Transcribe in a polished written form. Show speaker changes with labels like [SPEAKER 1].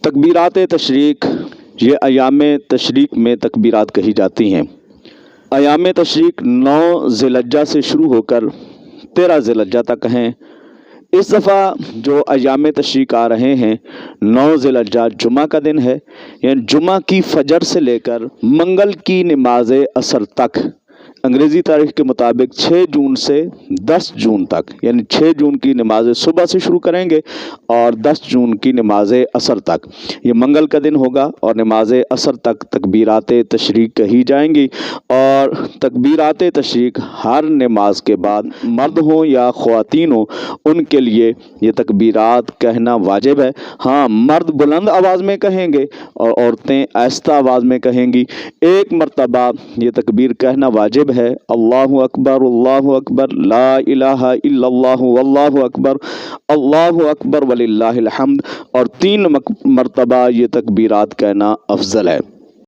[SPEAKER 1] تکبیرات تشریق، یہ ایام تشریق میں تکبیرات کہی جاتی ہیں۔ ایام تشریق 9 ذی الحجہ سے شروع ہو کر 13 ذی الحجہ تک ہیں۔ اس دفعہ جو ایام تشریق آ رہے ہیں 9 ذی الحجہ جمعہ کا دن ہے، یعنی جمعہ کی فجر سے لے کر منگل کی نماز عصر تک، انگریزی تاریخ کے مطابق 6 جون سے 10 جون تک، یعنی 6 جون کی نماز صبح سے شروع کریں گے اور 10 جون کی نماز عصر تک، یہ منگل کا دن ہوگا، اور نماز عصر تک تکبیرات تشریق کہی جائیں گی۔ اور تکبیرات تشریق ہر نماز کے بعد مرد ہوں یا خواتین ہوں ان کے لیے یہ تکبیرات کہنا واجب ہے۔ ہاں، مرد بلند آواز میں کہیں گے اور عورتیں آہستہ آواز میں کہیں گی۔ ایک مرتبہ یہ تکبیر کہنا واجب ہے، اللہ اکبر لا الہ الا اللہ واللہ اکبر وللہ الحمد، اور 3 مرتبہ یہ تکبیرات کہنا افضل ہے۔